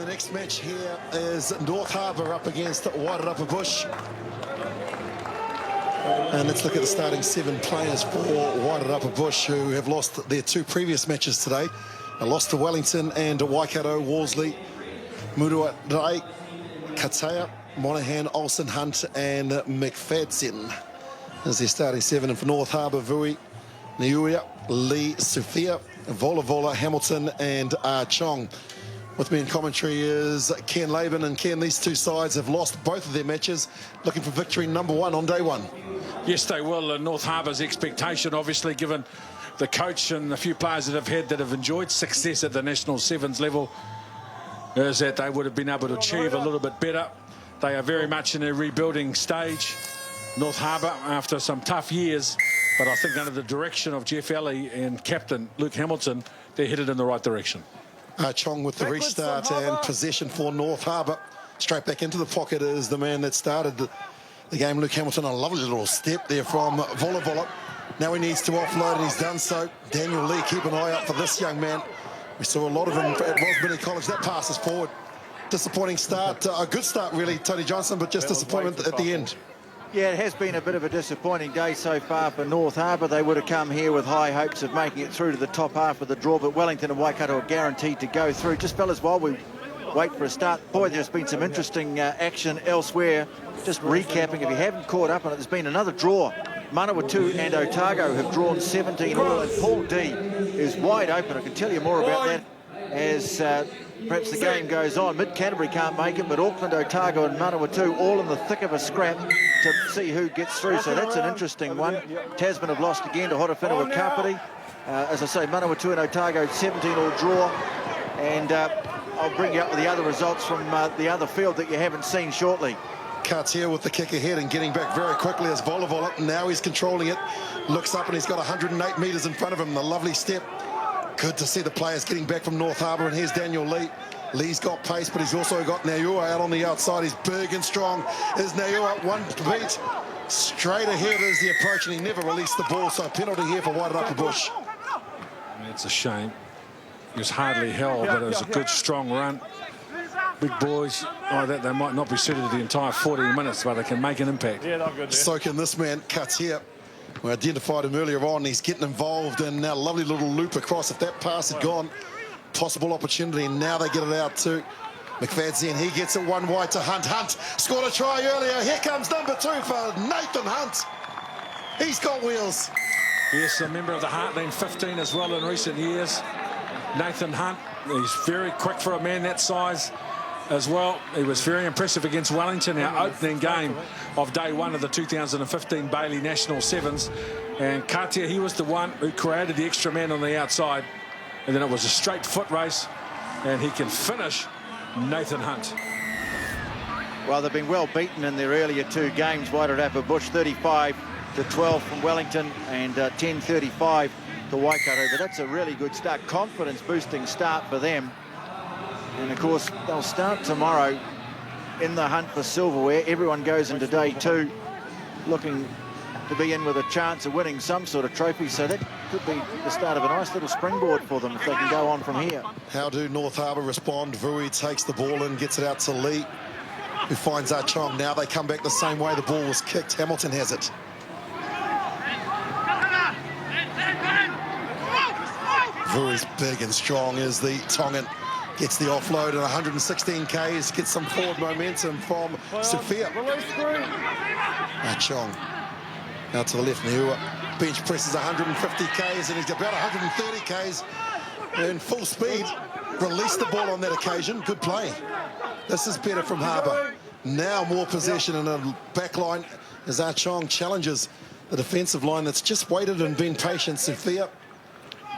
the next match here is North Harbour up against Wairarapa Bush. And let's look at the starting 7 players for Wairarapa Bush, who have lost their 2 previous matches today. They lost to Wellington and Waikato, Worsley, Murua Rai, Katea, Monahan, Olsen, Hunt and McFadden. As their starting 7. And for North Harbour, Vui, Niuia, Lee, Sophia, Vola, Hamilton and Chong. With me in commentary is Ken Laban. And Ken, these 2 sides have lost both of their matches, looking for victory number 1 on day 1. Yes, they will. And North Harbour's expectation, obviously, given the coach and a few players that have enjoyed success at the national sevens level, is that they would have been able to achieve a little bit better. They are very much in a rebuilding stage, North Harbour, after some tough years. But I think under the direction of Jeff Alley and captain Luke Hamilton, they're headed in the right direction. Chong with the restart and possession for North Harbour. Straight back into the pocket is the man that started the game, Luke Hamilton. A lovely little step there from Vola. Now he needs to offload, and he's done so. Daniel Lee, keep an eye out for this young man. We saw a lot of him at Rosmini College. That pass is forward. Disappointing start. A good start, really, Tony Johnson, but just disappointment at the end. Yeah, it has been a bit of a disappointing day so far for North Harbour. They would have come here with high hopes of making it through to the top half of the draw, but Wellington and Waikato are guaranteed to go through. Just, fellas, while we wait for a start, boy, there's been some interesting action elsewhere. Just recapping, if you haven't caught up on it, there's been another draw. Manawatu and Otago have drawn 17 all, and Paul D is wide open. I can tell you more about that as perhaps the game goes on. Mid-Canterbury can't make it, but Auckland, Otago and Manawatu all in the thick of a scrap to see who gets through. So that's an interesting one. Tasman have lost again to Horowhenua Kapiti. As I say, Manawatu and Otago 17 all draw. And I'll bring you up with the other results from the other field that you haven't seen shortly. Cuts here with the kick ahead and getting back very quickly as Vola. Now he's controlling it. Looks up and he's got 108 metres in front of him. The lovely step. Good to see the players getting back from North Harbour. And here's Daniel Lee. Lee's got pace, but he's also got Naua out on the outside. He's big and strong. Is Naua one beat? Straight ahead is the approach, and he never released the ball. So penalty here for Wairarapa Bush. It's a shame. He was hardly held, but it was a good, strong run. Big boys like that, they might not be suited to the entire 14 minutes, but they can make an impact. Yeah, not good. So can this man, cuts here. We identified him earlier on. He's getting involved, and now lovely little loop across. If that pass had gone, possible opportunity, and now they get it out to McFadden. He gets it one wide to Hunt. Hunt scored a try earlier. Here comes number 2 for Nathan Hunt. He's got wheels. Yes, a member of the Heartland 15 as well in recent years. Nathan Hunt, he's very quick for a man that size as well. He was very impressive against Wellington, our opening game of day 1 of the 2015 Bailey National Sevens. And Katea, he was the one who created the extra man on the outside. And then it was a straight foot race, and he can finish Nathan Hunt. Well, they've been well beaten in their earlier 2 games. Wairarapa Bush 35-12 from Wellington and 10-35 to Waikato. But that's a really good start, confidence-boosting start for them. And of course, they'll start tomorrow in the hunt for silverware. Everyone goes into day 2 looking to be in with a chance of winning some sort of trophy. So that could be the start of a nice little springboard for them if they can go on from here. How do North Harbour respond? Vui takes the ball and gets it out to Lee, who finds Chong. Now they come back the same way the ball was kicked. Hamilton has it. Vui's big and strong is the Tongan. Gets the offload at 116 Ks, gets some forward momentum from Sophia. Chong out to the left. Niua bench presses 150 Ks, and he's about 130 Ks in full speed. Released the ball on that occasion. Good play. This is better from Harbour. Now more possession in a back line as Chong challenges the defensive line that's just waited and been patient. Sophia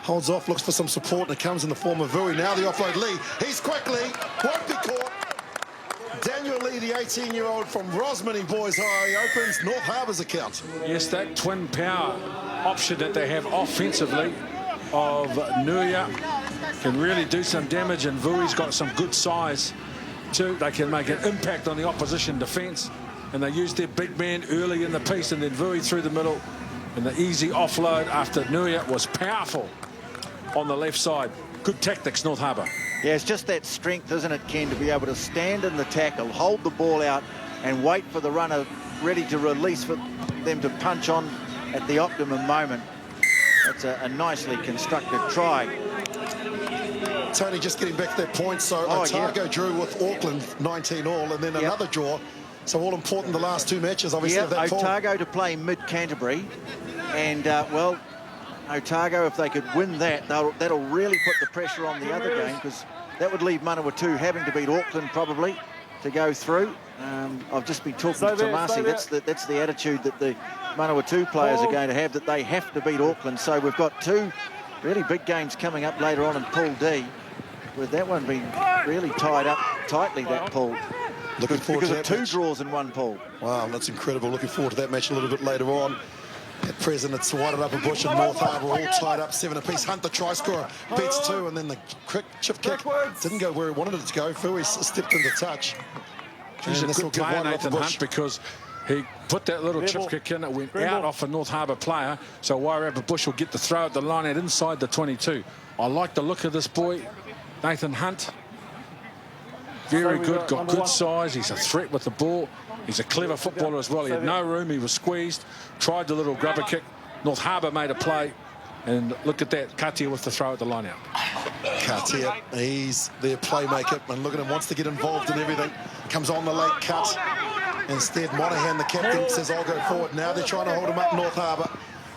holds off, looks for some support, and it comes in the form of Vui. Now the offload, Lee. He's quickly, won't be caught. Daniel Lee, the 18-year-old from Rosmini Boys High, opens North Harbour's account. Yes, that twin power option that they have offensively of Nuia can really do some damage, and Vui's got some good size too. They can make an impact on the opposition defence, and they use their big man early in the piece, and then Vui through the middle, and the easy offload after Nuia was powerful on the left side. Good tactics, North Harbour. Yeah, it's just that strength, isn't it, Ken, to be able to stand in the tackle, hold the ball out and wait for the runner ready to release for them to punch on at the optimum moment. That's a nicely constructed try. Tony, just getting back to that point. So Otago drew with Auckland 19 all, and then another draw. So all important the last two matches, obviously. Of that Otago to play mid-Canterbury. And, well, Otago, if they could win that, that'll really put the pressure on the other game, because that would leave Manawatu having to beat Auckland probably to go through. I've just been talking to Tomasi. That's the attitude that the Manawatu players are going to have, that they have to beat Auckland. So we've got two really big games coming up later on in Pool D, with that one being really tied up tightly, that pool. Looking forward to that because of two match. draws in one pool. Wow, that's incredible. Looking forward to that match a little bit later on. At present, it's Wairarapa Bush and North Harbour all tied up 7 apiece. Hunt, the try scorer, beats 2, and then the quick chip kick didn't go where he wanted it to go. Fui stepped into touch. He's a good player, Nathan Hunt, because he put that little chip kick in. It went out off a North Harbour player, so Wairarapa Bush will get the throw at the line out inside the 22. I like the look of this boy, Nathan Hunt. Very good, got good size. He's a threat with the ball. He's a clever footballer as well. He had no room, he was squeezed, tried the little grubber kick. North Harbour made a play, and look at that, Katia with the throw at the line out. Katia, he's their playmaker, and look at him, wants to get involved in everything. Comes on the late cut. Instead, Monaghan, the captain, says, I'll go forward. Now they're trying to hold him up, North Harbour.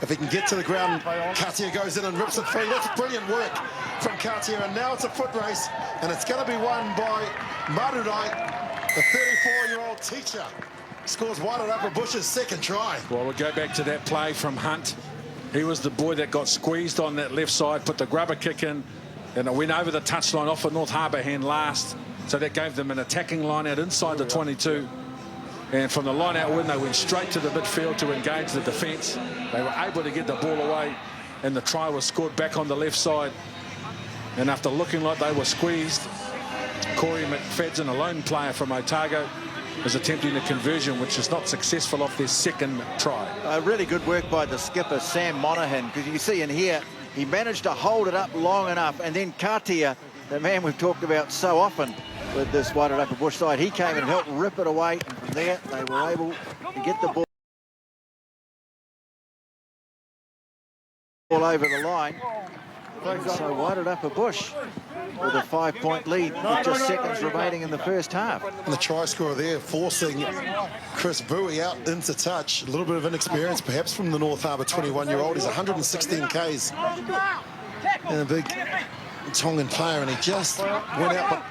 If he can get to the ground, Katia goes in and rips it free. That's brilliant work from Katia, and now it's a foot race, and it's going to be won by Marurai, the 34-year-old teacher. Scores Wairarapa Bush's second try. Well, we'll go back to that play from Hunt. He was the boy that got squeezed on that left side, put the grubber kick in, and it went over the touchline off a North Harbour hand last. So that gave them an attacking line out inside the 22. And from the line out win, they went straight to the midfield to engage the defence. They were able to get the ball away, and the try was scored back on the left side. And after looking like they were squeezed, Corey McFadden, a lone player from Otago, is attempting a conversion, which is not successful off their second try. Really good work by the skipper, Sam Monaghan, because you see in here, he managed to hold it up long enough, and then Katia, the man we've talked about so often with this Wairarapa Bush side, he came in and helped rip it away, and from there they were able to get the ball over the line. So Wairarapa Bush with a 5-point lead with just seconds remaining in the first half. And the try scorer there forcing Chris Bowie out into touch. A little bit of inexperience perhaps from the North Harbour 21-year-old. He's 116 Ks and a big Tongan player, and he just went out, but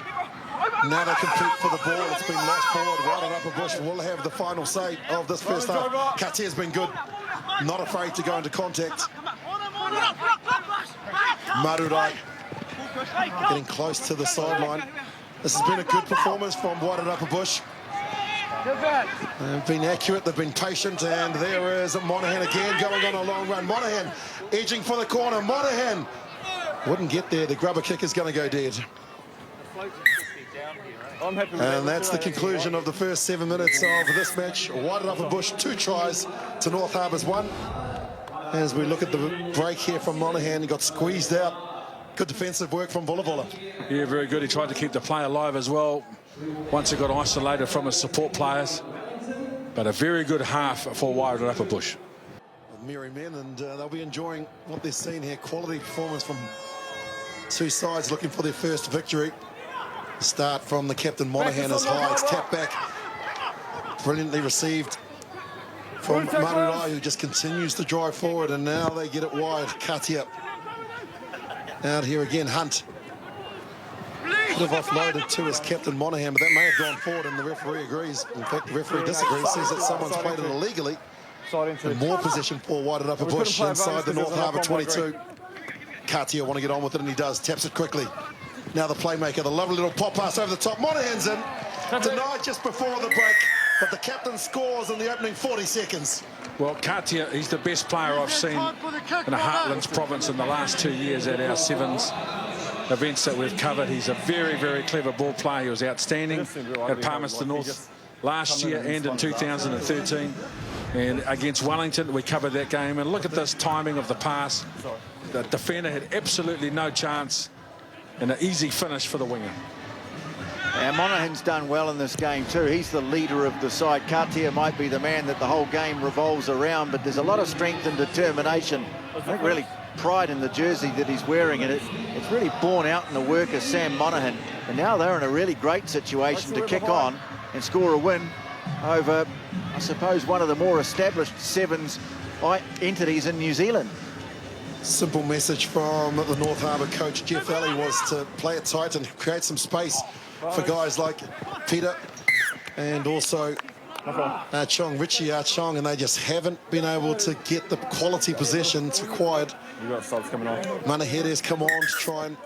now they compete for the ball. It's been lost forward. Wairarapa Bush will have the final say of this first half. Katia's been good, not afraid to go into contact. Marurai getting close to the sideline. This has been a good performance from Wairarapa Bush. They've been accurate, they've been patient, and there is Monaghan again going on a long run. Monaghan edging for the corner. Monaghan wouldn't get there. The grubber kick is going to go dead. And that's the conclusion of the first 7 minutes of this match. Wairarapa Bush 2 tries to North Harbour's 1. As we look at the break here from Monaghan, he got squeezed out. Good defensive work from Vola. Yeah, very good. He tried to keep the play alive as well once he got isolated from his support players. But a very good half for Wairarapa Bush. Merry men, and they'll be enjoying what they're seeing here. Quality performance from two sides looking for their first victory. The start from the captain Monaghan is high. It's tapped back. Brilliantly received from Marurai, who just continues to drive forward, and now they get it wide. Katia out here again. Hunt could have offloaded to his captain Monaghan, but that may have gone forward, and the referee agrees. In fact, the referee disagrees, says that someone's played it illegally. And more possession for Wairarapa Bush inside the North Harbour 22. Katia want to get on with it, and he does. Taps it quickly. Now the playmaker, the lovely little pop pass over the top. Monaghan's in. Denied just before the break, but the captain scores in the opening 40 seconds. Well, Katia, he's the best player I've seen in the Heartlands province in the last 2 years at our sevens events that we've covered. He's a very, very clever ball player. He was outstanding at Palmerston North last year and in 2013. And against Wellington, we covered that game. And look at this timing of the pass. The defender had absolutely no chance and an easy finish for the winger. And Monaghan's done well in this game too. He's the leader of the side. Katia might be the man that the whole game revolves around, but there's a lot of strength and determination. I think really pride in the jersey that he's wearing, and it's really borne out in the work of Sam Monaghan. And now they're in a really great situation to kick on and score a win over, I suppose, one of the more established sevens entities in New Zealand. Simple message from the North Harbour coach, Jeff Alley, was to play it tight and create some space for guys like Peter and also Richie Chong, and they just haven't been able to get the quality possessions required. You got subs coming on. Manahere's come on to try and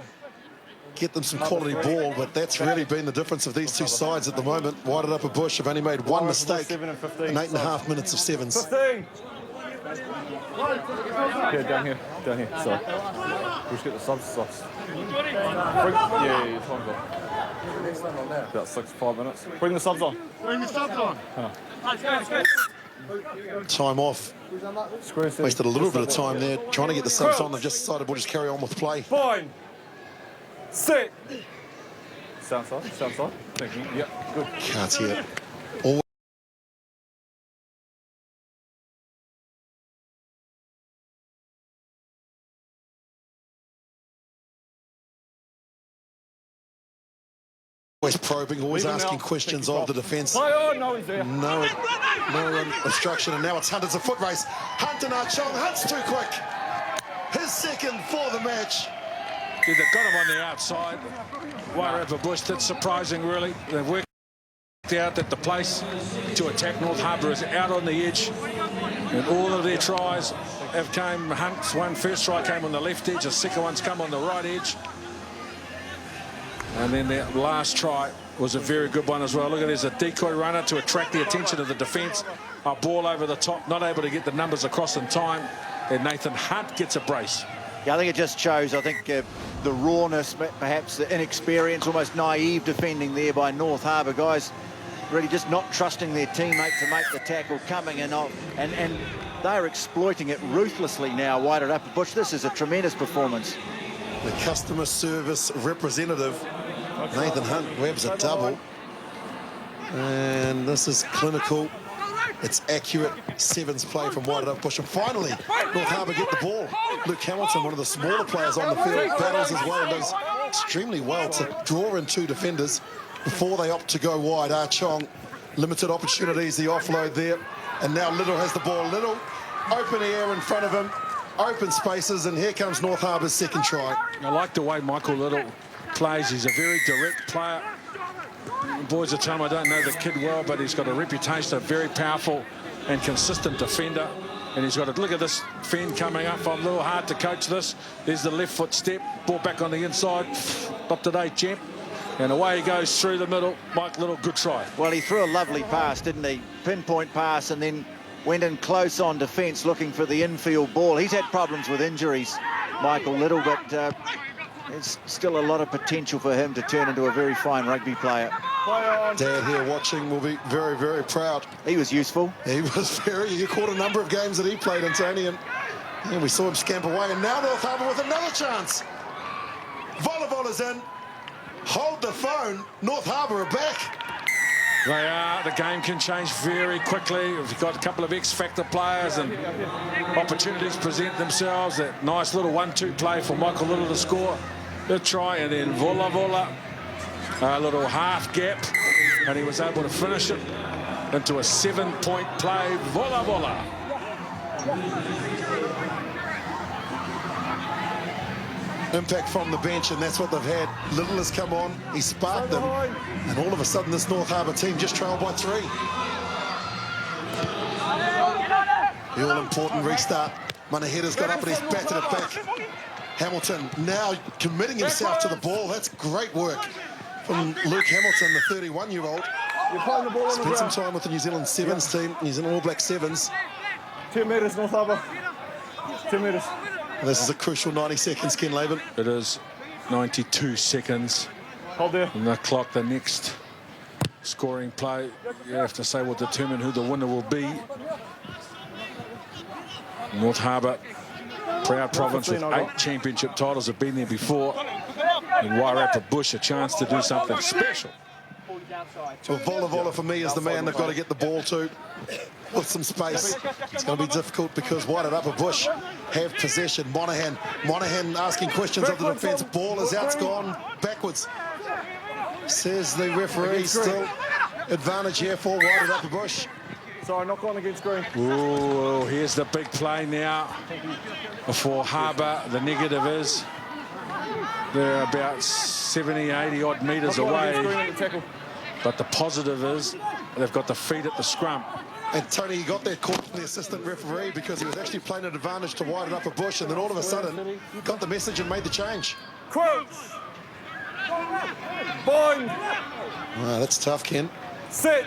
get them some quality ball, but that's really been the difference of these two sides at the moment. Wairarapa Bush have only made one mistake in 8.5 minutes of sevens. 15. Yeah, down here, sorry. We should get the subs. Yeah, it's fine. About 5 minutes. Bring the subs on. Time off. Wasted a little bit of time there trying to get the subs on. They've just decided we'll just carry on with play. Fine. Sit. Sound side. Thank you. Yep, good. Can't see it. Always probing, always asking questions of the defence. No, he's there. No obstruction, and now it's Hunt. It's a foot race. Hunt and Chong. Hunt's too quick. His second for the match. Yeah, they've got him on the outside. Wairarapa Bush, that's surprising, really. They've worked out that the place to attack North Harbour is out on the edge. And all of their tries have come. Hunt's first try came on the left edge. The second one's come on the right edge. And then that last try was a very good one as well. Look at, there's a decoy runner to attract the attention of the defence. A ball over the top, not able to get the numbers across in time. And Nathan Hunt gets a brace. Yeah, I think it just shows, the rawness, perhaps the inexperience, almost naive defending there by North Harbour. Guys really just not trusting their teammate to make the tackle, coming in off. And they're exploiting it ruthlessly now, Wairarapa Bush. This is a tremendous performance. The customer service representative, Nathan Hunt, grabs a double. And this is clinical. It's accurate sevens play from Wairarapa Bush. And finally, North Harbour get the ball. Luke Hamilton, one of the smaller players on the field, battles as well and does extremely well to draw in two defenders before they opt to go wide. Chong, limited opportunities, the offload there. And now Little has the ball. Little, open air in front of him. Open spaces, and here comes North Harbour's second try. I like the way Michael Little plays. He's a very direct player. Boys at home, I don't know the kid well, but he's got a reputation of very powerful and consistent defender. And he's got a look at this fend coming up. I'm a little hard to coach this. There's the left foot step, ball back on the inside. Up to date, champ. And away he goes through the middle. Mike Little, good try. Well, he threw a lovely pass, didn't he? Pinpoint pass, and then went in close on defence looking for the infield ball. He's had problems with injuries, Michael Little, but there's still a lot of potential for him to turn into a very fine rugby player. Dad here watching will be very, very proud. He was useful. He was he caught a number of games that he played in Tony, and we saw him scamper away. And now North Harbour with another chance. Volleyball is in. Hold the phone. North Harbour are back. They are. The game can change very quickly. We've got a couple of X-factor players and opportunities present themselves. That nice little 1-2 play for Michael Little to score. Good try, and then Vola. A little half gap, and he was able to finish it into a 7-point play. Vola. Impact from the bench, and that's what they've had. Little has come on, he sparked them, and all of a sudden this North Harbour team just trailed by 3. The all-important restart. Manaheda's got up and he's batted it back. Hamilton now committing himself to the ball. That's great work from Luke Hamilton, the 31-year-old. Spent some time with the New Zealand Sevens team, New Zealand All Black Sevens. 2 metres, North Harbour. 2 metres. This is a crucial 90 seconds, Ken Laban. It is 92 seconds. Hold there. And the clock, the next scoring play, you have to say, will determine who the winner will be. North Harbour, proud province with 8 championship titles, have been there before. And Wairarapa Bush a chance to do something special. Well, Vola for me is the man they've got to get the ball to with some space. It's going to be difficult because Wairarapa Bush have possession. Monaghan asking questions of the defence. Ball is out, it's gone backwards. Says the referee. Still advantage here for Wairarapa Bush. Sorry, knock on against green. Ooh, here's the big play now for Harbour. The negative is they're about 70, 80 odd metres away. But the positive is they've got the feet at the scrum. And Tony, he got that call from the assistant referee because he was actually playing an advantage to Wairarapa Bush, and then all of a sudden got the message and made the change. Crouch. Bind. Wow, that's tough, Ken. Sit.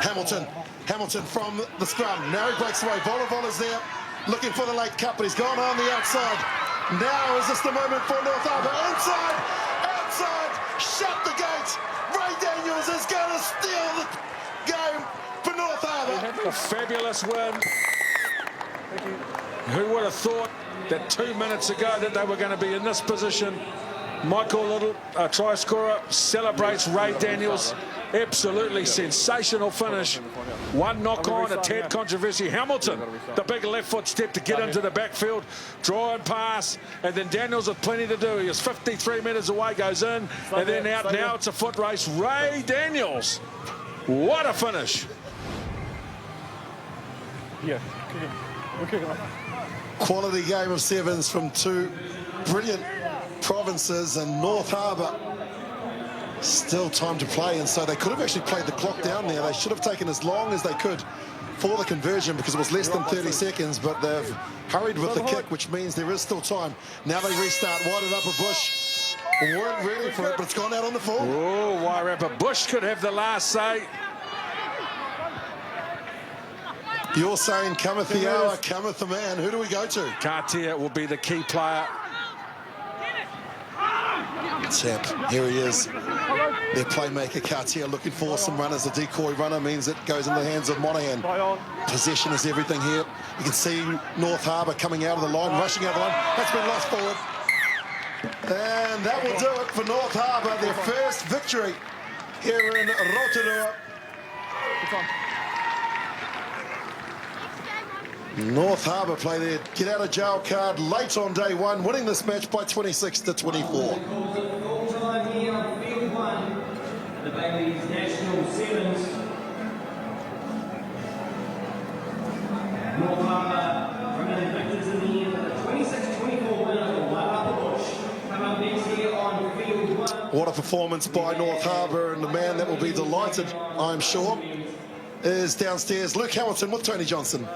Hamilton from the scrum. Now he breaks away. Vola's there, looking for the late cut, but he's gone on the outside. Now is this the moment for North Harbour? Outside, shut the gates. Ray Daniels is going to steal the game for North Harbour. A fabulous win. Who would have thought that 2 minutes ago that they were going to be in this position? Michael Little, try scorer, celebrates Ray Daniels. Absolutely sensational finish. One knock on, a tad controversy. Hamilton, the big left foot step to get into the backfield, draw and pass, and then Daniels with plenty to do. He is 53 metres away, goes in, and then out. Now it's a foot race. Ray Daniels, what a finish. Yeah. Quality game of sevens from two brilliant provinces, and North Harbour still time to play, and so they could have actually played the clock down there. They should have taken as long as they could for the conversion because it was less than 30 seconds, but they've hurried with the kick, which means there is still time. Now they restart. Wairarapa Bush weren't ready for it, but it's gone out on the full. Oh, Wairarapa Bush could have the last say. You're saying cometh the hour, cometh the man. Who do we go to? Cartier will be the key player. Tap, here he is. Their playmaker Cartier looking for some runners. A decoy runner means it goes in the hands of Monaghan. Possession is everything here. You can see North Harbour coming out of the line, rushing out of the line. That's been lost forward. And that will do it for North Harbour. Their first victory here in Rotorua. North Harbour play their get out of jail card late on day one, winning this match by 26 to 24. Time here on field one, the Bailey's National Sevens. North Harbour remaining victors in the end of the 26-24 win over Wairarapa Bush. Come up next here on field one. What a performance by North Harbour, and the man that will be delighted, I'm sure, is downstairs Luke Hamilton with Tony Johnson.